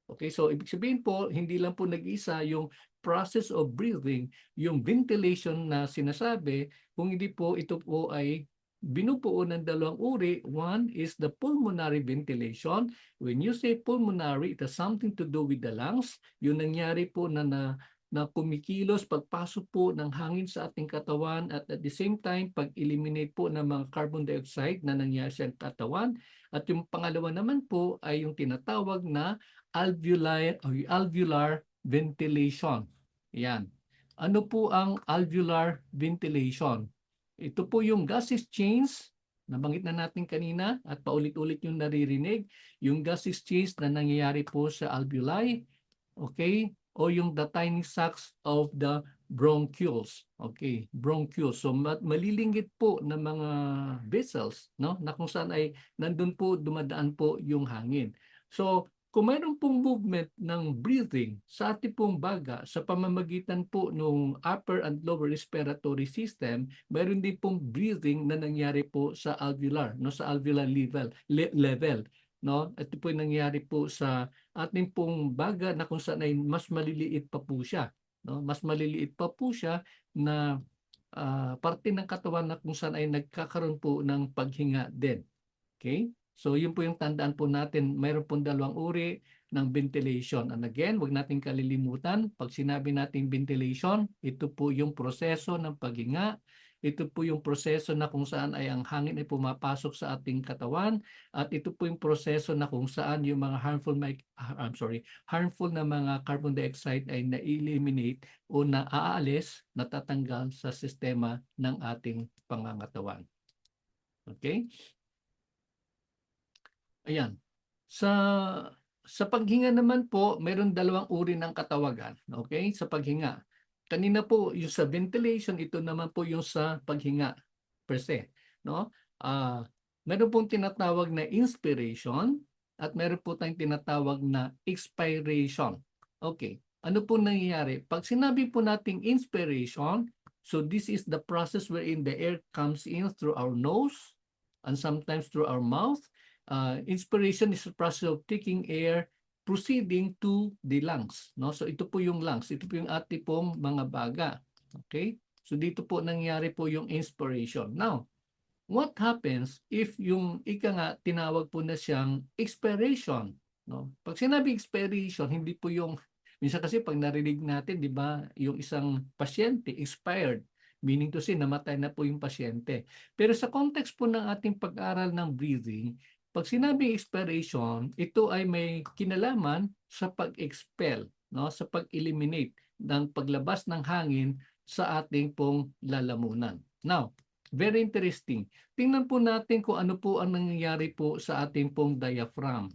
Okay, so ibig sabihin po, hindi lang po nag-isa yung process of breathing, yung ventilation na sinasabi, kung hindi po ito po ay binubuo ng dalawang uri. One is the pulmonary ventilation. When you say pulmonary, it has something to do with the lungs. Yung nangyari po na kumikilos pagpasok po ng hangin sa ating katawan at the same time pag-eliminate po ng mga carbon dioxide na nangyari sa katawan. At yung pangalawa naman po ay yung tinatawag na alveolar ventilation. Yan. Ano po ang alveolar ventilation? Ito po yung gas exchange, nabanggit na natin kanina at paulit-ulit yung naririnig, yung gas exchange na nangyayari po sa alveoli, okay? O yung the tiny sacs of the bronchioles. Okay, bronchioles. So malilingit po ng mga vessels, no? Na kung saan ay nandun po dumadaan po yung hangin. So kung mayroon pong movement ng breathing sa ating pong baga sa pamamagitan po ng upper and lower respiratory system, mayroon din pong breathing na nangyari po sa alveolar, no, sa alveolar level, no? Ito po yung nangyari po sa ating pong baga na kung saan ay mas maliliit pa po siya, no? Mas maliliit pa po siya na parte ng katawan na kung saan ay nagkakaroon po ng paghinga din. Okay? So yun po yung tandaan po natin, mayroon pong dalawang uri ng ventilation. And again, wag nating kalilimutan, pag sinabi nating ventilation, ito po yung proseso ng paghinga. Ito po yung proseso na kung saan ay ang hangin ay pumapasok sa ating katawan. At ito po yung proseso na kung saan yung mga harmful na mga carbon dioxide ay na-eliminate o naaalis, natatanggal sa sistema ng ating pangangatawan. Okay? Ayan. Sa paghinga naman po, mayroon dalawang uri ng katawagan. Okay? Sa paghinga. Kanina po yung sa ventilation, ito naman po yung sa paghinga per se, no? Meron pong tinatawag na inspiration at meron po tayong tinatawag na expiration. Okay. Ano po nangyayari? Pag sinabi po nating inspiration, so this is the process wherein the air comes in through our nose and sometimes through our mouth. Inspiration is the process of taking air proceeding to the lungs, no? So ito po yung lungs, ito po yung ating pong mga baga. Okay? So dito po nangyari po yung inspiration. Now, what happens if yung ika nga tinawag po na siyang expiration, no? Pag sinabi expiration, hindi po yung minsan kasi pag narinig natin, 'di ba, yung isang pasyente expired, meaning to say namatay na po yung pasyente. Pero sa context po ng ating pag-aral ng breathing, pag sinabing expiration, ito ay may kinalaman sa pag-expel, no? Sa pag-eliminate ng paglabas ng hangin sa ating pong lalamunan. Now, very interesting. Tingnan po natin kung ano po ang nangyayari po sa ating pong diaphragm.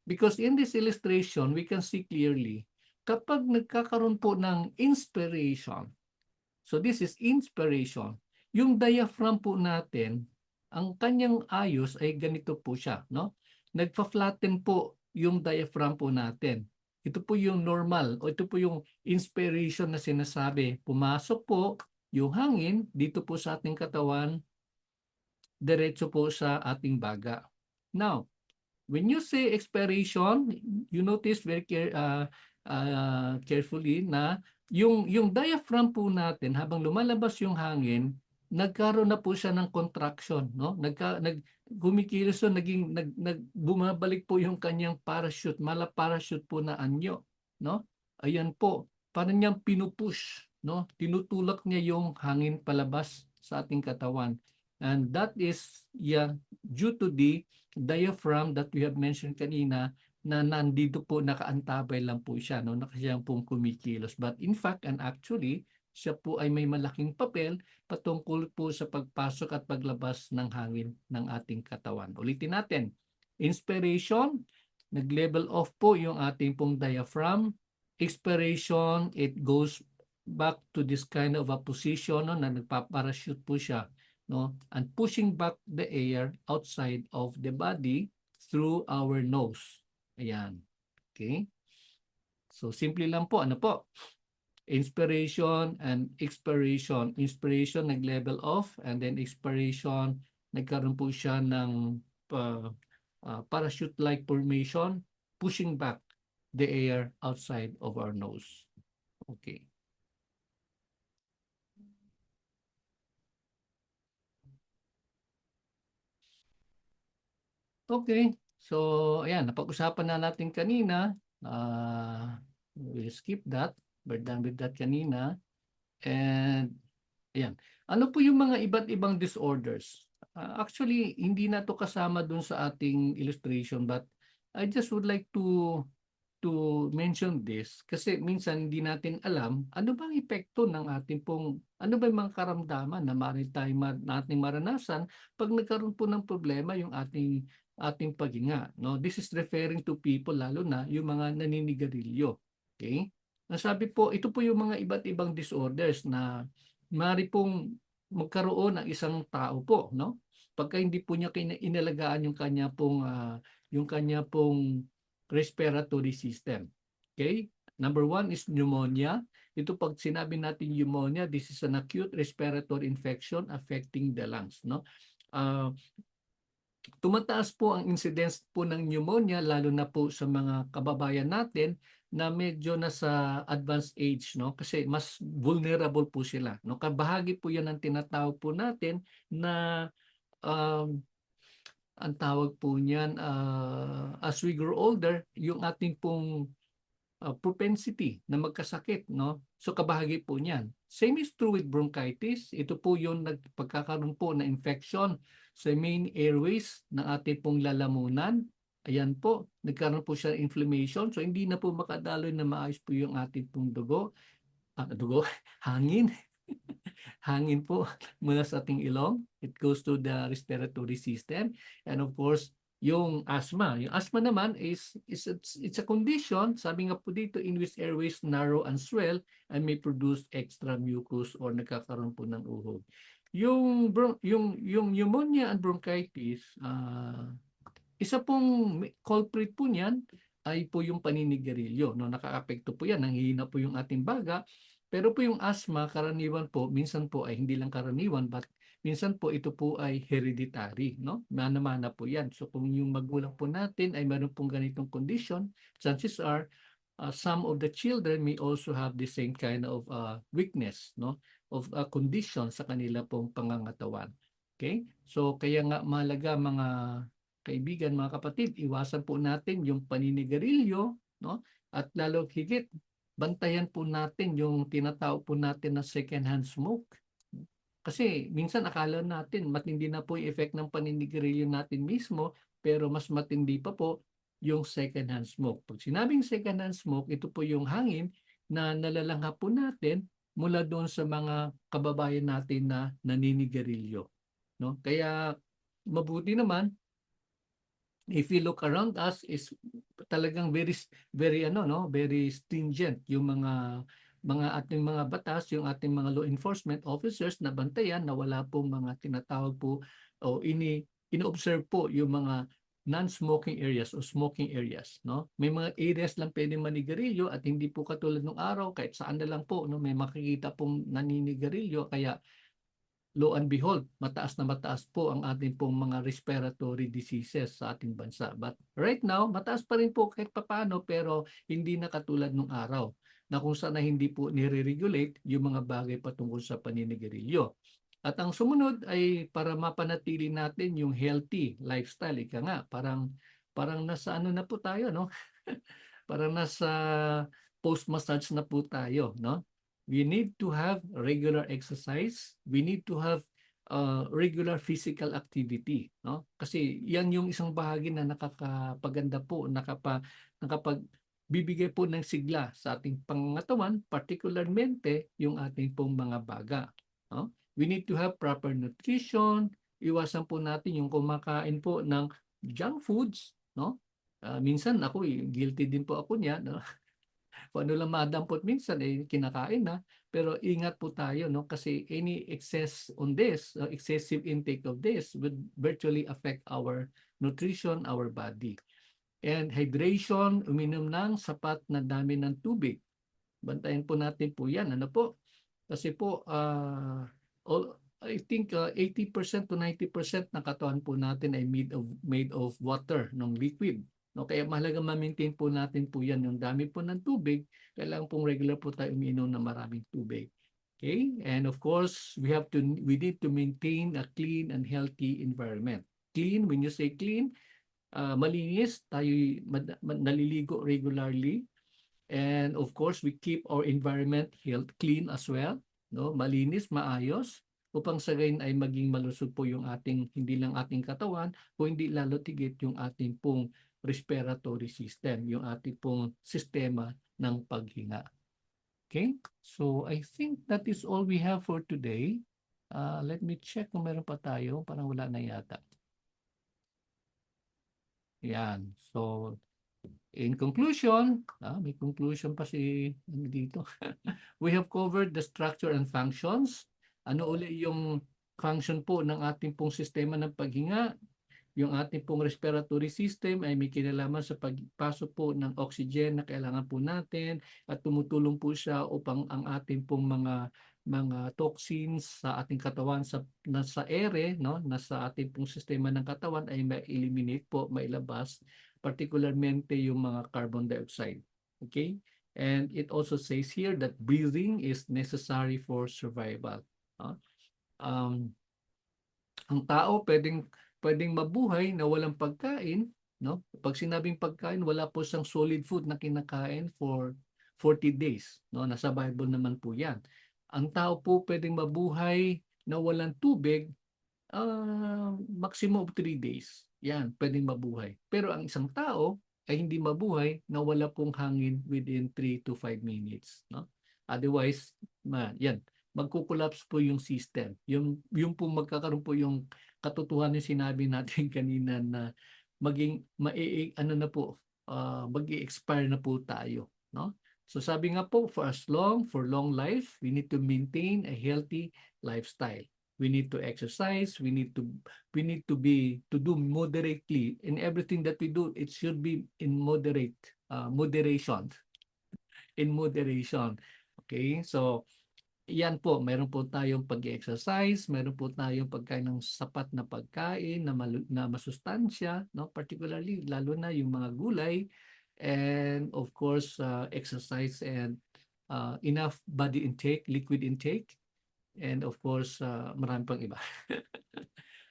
Because in this illustration, we can see clearly, kapag nagkakaroon po ng inspiration, so this is inspiration, yung diaphragm po natin, ang kanyang ayos ay ganito po siya, no? Nagfa-flatten po yung diaphragm po natin. Ito po yung normal o ito po yung inspiration na sinasabi. Pumasok po yung hangin dito po sa ating katawan, diretso po sa ating baga. Now, when you say expiration, you notice very carefully na yung diaphragm po natin habang lumalabas yung hangin, nagkaroon na po siya ng contraction, no? Gumikilos so bumabalik po yung kanyang parachute, parachute po na anyo, no? Ayan po, parang niyang pinupush, no? Tinutulak niya yung hangin palabas sa ating katawan. And that is due to the diaphragm that we have mentioned kanina na nandito po nakaantabay lang po siya, no? Nakasiyang pong kumikilos. But in fact and actually, siya po ay may malaking papel patungkol po sa pagpasok at paglabas ng hangin ng ating katawan. Ulitin natin. Inspiration, nag-level off po yung ating pong diaphragm. Expiration, it goes back to this kind of a position, no, na nagpaparachute po siya, no, and pushing back the air outside of the body through our nose. Ayan. Okay? So, simple lang po. Ano po? Inspiration and expiration. Inspiration, nag-level off, and then expiration, nagkaroon po siya ng parachute-like formation, pushing back the air outside of our nose. Okay. Okay. So, ayan, napag-usapan na natin kanina. We'll skip that. We're done with that kanina. And, ayan. Ano po yung mga iba't ibang disorders? Actually, hindi na to kasama dun sa ating illustration, but I just would like to mention this kasi minsan hindi natin alam ano bang epekto ng ating pong ano ba yung mga karamdaman na maaari tayo nating maranasan pag nagkaroon po ng problema yung ating paghinga, no? This is referring to people lalo na yung mga naninigarilyo. Okay? Nasabi po, ito po yung mga iba't ibang disorders na maaari pong magkaroon ng isang tao po, no? Pagka hindi po niya inalagaan yung kanya pong respiratory system. Okay? Number one is pneumonia. Ito pag sinabi natin pneumonia, this is an acute respiratory infection affecting the lungs. No? Uh, tumataas po ang incidence po ng pneumonia lalo na po sa mga kababayan natin na medyo nasa advanced age, no? Kasi mas vulnerable po sila, no? Kabahagi po 'yan ng tinatawag po natin na um, ang tawag po niyan, as we grow older, yung ating pong propensity na magkasakit, no? So kabahagi po niyan. Same is true with bronchitis. Ito po yung pagkakaroon po na infection sa main airways ng ating pong lalamunan. Ayan po, nagkaroon po siya ng inflammation. So hindi na po makadaloy na maayos po yung ating pong dugo, hangin. Hangin po mula sa ating ilong. It goes to the respiratory system. And of course, yung asthma. Yung asthma naman it's a condition, sabi nga po dito, in which airways narrow and swell and may produce extra mucus or nagkakaroon po ng uhod. Yung pneumonia and bronchitis, isa pong culprit po niyan ay po yung paninigarilyo. No? Nakaka-apekto po yan, nanghihina po yung ating baga. Pero po yung asthma, karaniwan po, minsan po ay hindi lang karaniwan, but minsan po ito po ay hereditary. No? Mana-mana po yan. So kung yung magulang po natin ay meron pong ganitong condition, chances are some of the children may also have the same kind of weakness, no? Of condition sa kanila pong pangangatawan. Okay? So kaya nga mahalaga mga kaibigan, mga kapatid, iwasan po natin yung paninigarilyo, no? At lalo higit, bantayan po natin yung tinatawag po natin na second-hand smoke. Kasi minsan akala natin matindi na po yung effect ng paninigarilyo natin mismo, pero mas matindi pa po yung second-hand smoke. Pag sinabing second-hand smoke, ito po yung hangin na nalalanghap po natin mula doon sa mga kababayan natin na naninigarilyo. No? Kaya mabuti naman if you look around us is talagang very ano no, very stringent yung mga ating mga batas, yung ating mga law enforcement officers na bantayan na wala pong mga tinatawag po o ino-observe po yung mga non-smoking areas o smoking areas, no? May mga areas lang pwedeng manigarilyo at hindi po katulad ng araw kahit saan na lang po no may makikita pong naninigarilyo kaya lo and behold, mataas na mataas po ang ating pong mga respiratory diseases sa ating bansa. But right now, mataas pa rin po kahit papano pero hindi na katulad nung araw na kung saan na hindi po nire-regulate yung mga bagay patungkol sa paninigarilyo. At ang sumunod ay para mapanatili natin yung healthy lifestyle. Ika nga, parang nasa ano na po tayo, no? Parang nasa post-massage na po tayo, no? We need to have regular exercise. We need to have regular physical activity, no? Kasi yan yung isang bahagi na nakakapaganda po, nakapagbibigay po ng sigla sa ating pangangatawan, particularmente yung ating pong mga baga, no? We need to have proper nutrition. Iwasan po natin yung kumakain po ng junk foods, no? Minsan ako, guilty din po ako niya, no? Kung ano lang madampot minsan eh kinakain na. Pero ingat po tayo no kasi any excess on this, excessive intake of this would virtually affect our nutrition our body. And hydration, uminom ng sapat na dami ng tubig. Bantayan po natin po yan. Ano po? Kasi po, I think 80% to 90% ng katawan po natin ay made of water, ng liquid. No, kaya mahalaga ma-maintain po natin po yan. Yung dami po ng tubig, kailangan pong regular po tayo umiinom ng maraming tubig. Okay? And of course, we need to maintain a clean and healthy environment. Clean, when you say clean, malinis, tayo naliligo regularly. And of course, we keep our environment clean as well, no? Malinis, maayos, upang sa gayon ay maging malusog po yung ating, hindi lang ating katawan, o hindi lalo tigit yung ating pong respiratory system, yung ating pong sistema ng paghinga. Okay? So I think that is all we have for today. Let me check kung meron pa tayo. Parang wala na yata. Yan. So, in conclusion, may conclusion pa si dito. We have covered the structure and functions. Ano uli yung function po ng ating pong sistema ng paghinga? Yung ating pong respiratory system ay may kinalaman sa pagpasok po ng oxygen na kailangan po natin at tumutulong po siya upang ang ating pong mga toxins sa ating katawan nasa ere, no, nasa ating pong sistema ng katawan ay ma-eliminate po, mailabas, particularmente yung mga carbon dioxide. Okay? And it also says here that breathing is necessary for survival. Ang tao pwedeng mabuhay na walang pagkain, no? Pag sinabing pagkain, wala po siyang solid food na kinakain for 40 days, no? Nasa Bible naman po 'yan. Ang tao po pwedeng mabuhay na walang tubig, maximum of 3 days. Yan, pwedeng mabuhay. Pero ang isang tao ay hindi mabuhay na wala pong hangin within 3 to 5 minutes, no? Otherwise, yan, magko-collapse po yung system. Yung po magkakaroon po yung katotohanan yung sinabi natin kanina na ano na po, mag-i-expire na po tayo, no? So sabi nga po, for long life, we need to maintain a healthy lifestyle. We need to exercise, we need to do moderately in everything that we do. It should be in moderation. In moderation. Okay? So yan po, meron po tayong pag-exercise, meron po tayong pagkain ng sapat na pagkain na masustansya, no? Particularly lalo na yung mga gulay, and of course exercise and enough body intake, liquid intake, and of course marami pang iba.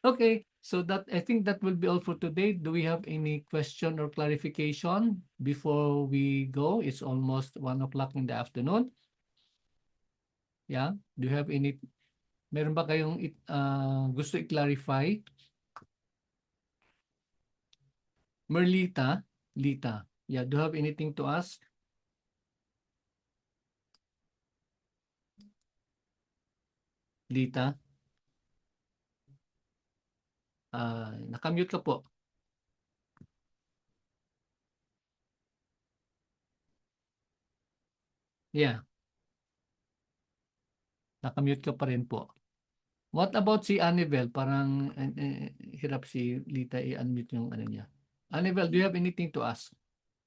Okay, so I think that will be all for today. Do we have any question or clarification before we go? It's almost 1 o'clock in the afternoon. Yeah, do you have meron ba kayong gusto i-clarify? Merlita, Lita, yeah, do you have anything to ask? Lita? Nakamute ka po. Yeah. Nakamute ka pa rin po. What about si Annabel? Parang hirap si Lita i-unmute yung ano niya. Annabel, do you have anything to ask?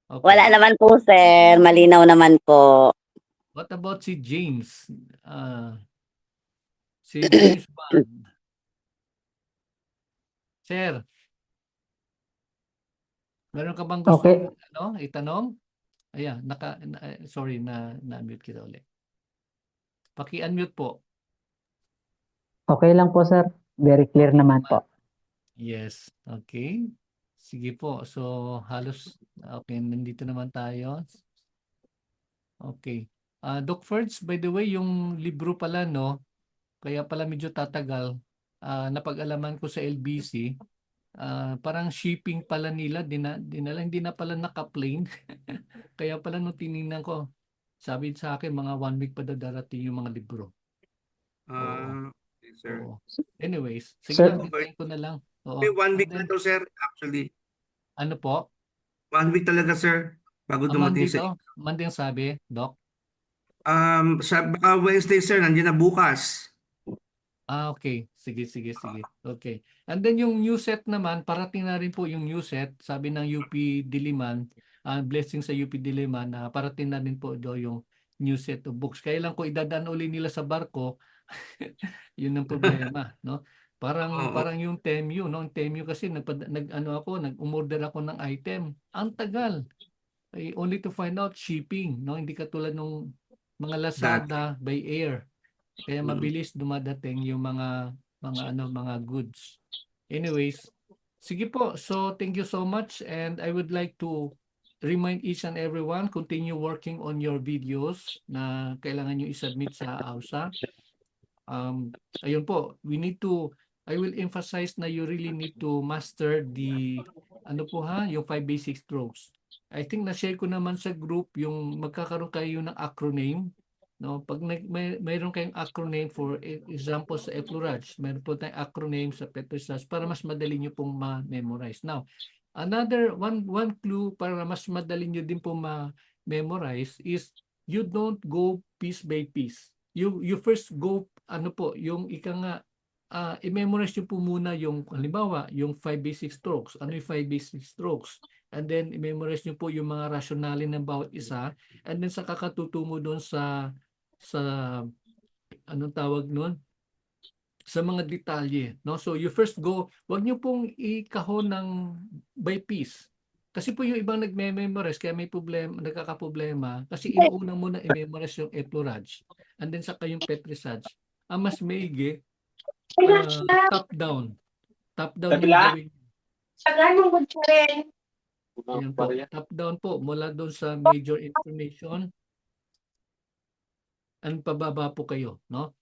Okay. Wala naman po, sir. Malinaw naman po. What about si James? Si James Bond. Sir, meron ka bang gusto itanong? Ayan, sorry na-mute kita ulit. Paki-unmute po. Okay lang po, sir. Very clear naman po. Yes, okay. Sige po. So, halos, okay, nandito naman tayo. Okay. Doc Ferds, by the way, yung libro pala, no? Kaya pala medyo tatagal. Napag-alaman ko sa LBC, parang shipping pala nila, hindi na pala naka-plane. Kaya pala nung tinignan ko, sabi sa akin, mga 1 week pa darating yung mga libro. Okay, sir. Oo. Anyways, sige Sir, lang, hintayin ko na lang. Oo. May 1 week And na then, to, sir, actually. ano po? 1 week talaga, sir, bago Monday dumating sa... daw? Monday ang sabi, Doc? Baka Wednesday, sir, nandiyan na bukas. Okay. Sige, sige, sige. Okay. And then yung new set naman, parating na rin po yung new set. Sabi ng UP Diliman, blessing sa UP Diliman, na parating na rin po do yung new set of books. Kaya lang kung idadaan uli nila sa barko, yun ang problema, no? Parang Oo. parang yung TEMU, no? Yung TEMU kasi nag-umorder ako ng item. Ang tagal. Only to find out shipping, no? Hindi katulad nung mga Lazada by air. Kaya mabilis dumadating yung mga goods. Anyways, sige po. So thank you so much, and I would like to remind each and everyone, continue working on your videos na kailangan nyo i-submit sa AUSA. Ayun po, I will emphasize na you really need to master yung 5 basic strokes. I think na-share ko naman sa group yung magkakaroon kayo ng acronym. No? Pag mayroon kayong acronym, for example sa Efluraj, mayroon po tayong acronym sa Petrosas para mas madali nyo pong ma-memorize. Now, one clue para mas madali nyo din po ma-memorize is you don't go piece by piece. You first go, yung i-memorize nyo po muna yung, halimbawa, yung 5 basic strokes. Ano yung 5 basic strokes? And then, i-memorize nyo po yung mga rationale ng bawat isa. And then, sa kakatutungo doon sa anong tawag nun? Sa mga detalye. No? So, you first go, wag nyo pong ikahon ng by piece. Kasi po yung ibang nagme-memorize, kaya may problema, nagkakaproblema, kasi inuuna mo na i-memorize yung Efloraj. And then saka yung Petrisaj. Ang mas maigi, top down. Top down yung gawin. Ayan po. Top down po, mula doon sa major information, and pababa po kayo, no?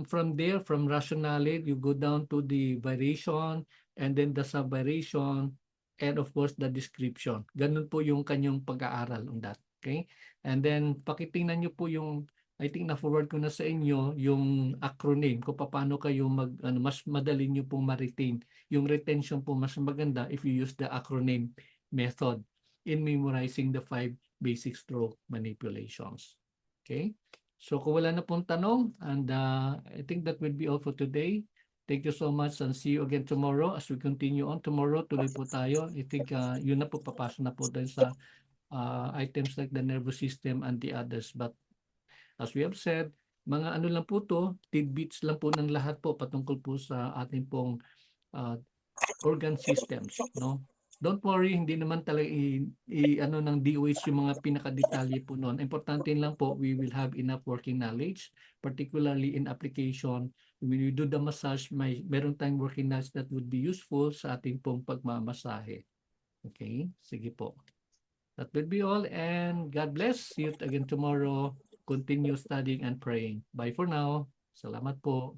From there, from rationale, you go down to the variation, and then the sub-variation, and of course, the description. Ganun po yung kanyang pag-aaral on that. Okay? And then, pakitingnan nyo po yung, I think na-forward ko na sa inyo, yung acronym, kung paano kayo mas madali nyo pong ma-retain. Yung retention po mas maganda if you use the acronym method in memorizing the 5 basic stroke manipulations. Okay? So kung wala na pong tanong, and I think that will be all for today. Thank you so much, and see you again tomorrow as we continue on. Tomorrow, tuloy po tayo. I think yun na po, papasok na po tayo sa items like the nervous system and the others. But as we have said, mga ano lang po to, tidbits lang po ng lahat po patungkol po sa ating pong organ systems, no? Don't worry, hindi naman talaga ano ng DOH yung mga pinakadetalye po noon. Importante lang po, we will have enough working knowledge, particularly in application. When you do the massage, meron tayong working knowledge that would be useful sa ating pong pagmamasahe. Okay? Sige po. That will be all, and God bless. See you again tomorrow. Continue studying and praying. Bye for now. Salamat po.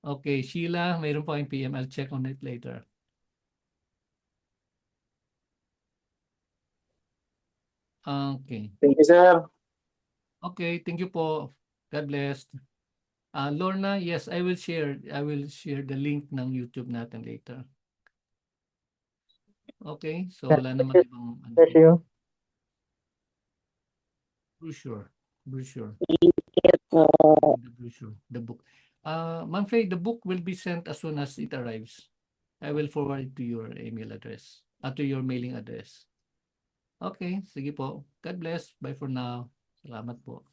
Okay, Sheila, mayroon po kayong PM. I'll check on it later. Okay. Thank you, sir. Okay, thank you po. God bless. Lorna, yes, I will share the link ng YouTube natin later. Okay, so wala naman ibang Bless you. brochure. Po. The brochure, the book. Manfred, the book will be sent as soon as it arrives. I will forward it to your email address, to your mailing address. Okay, sige po. God bless. Bye for now. Salamat po.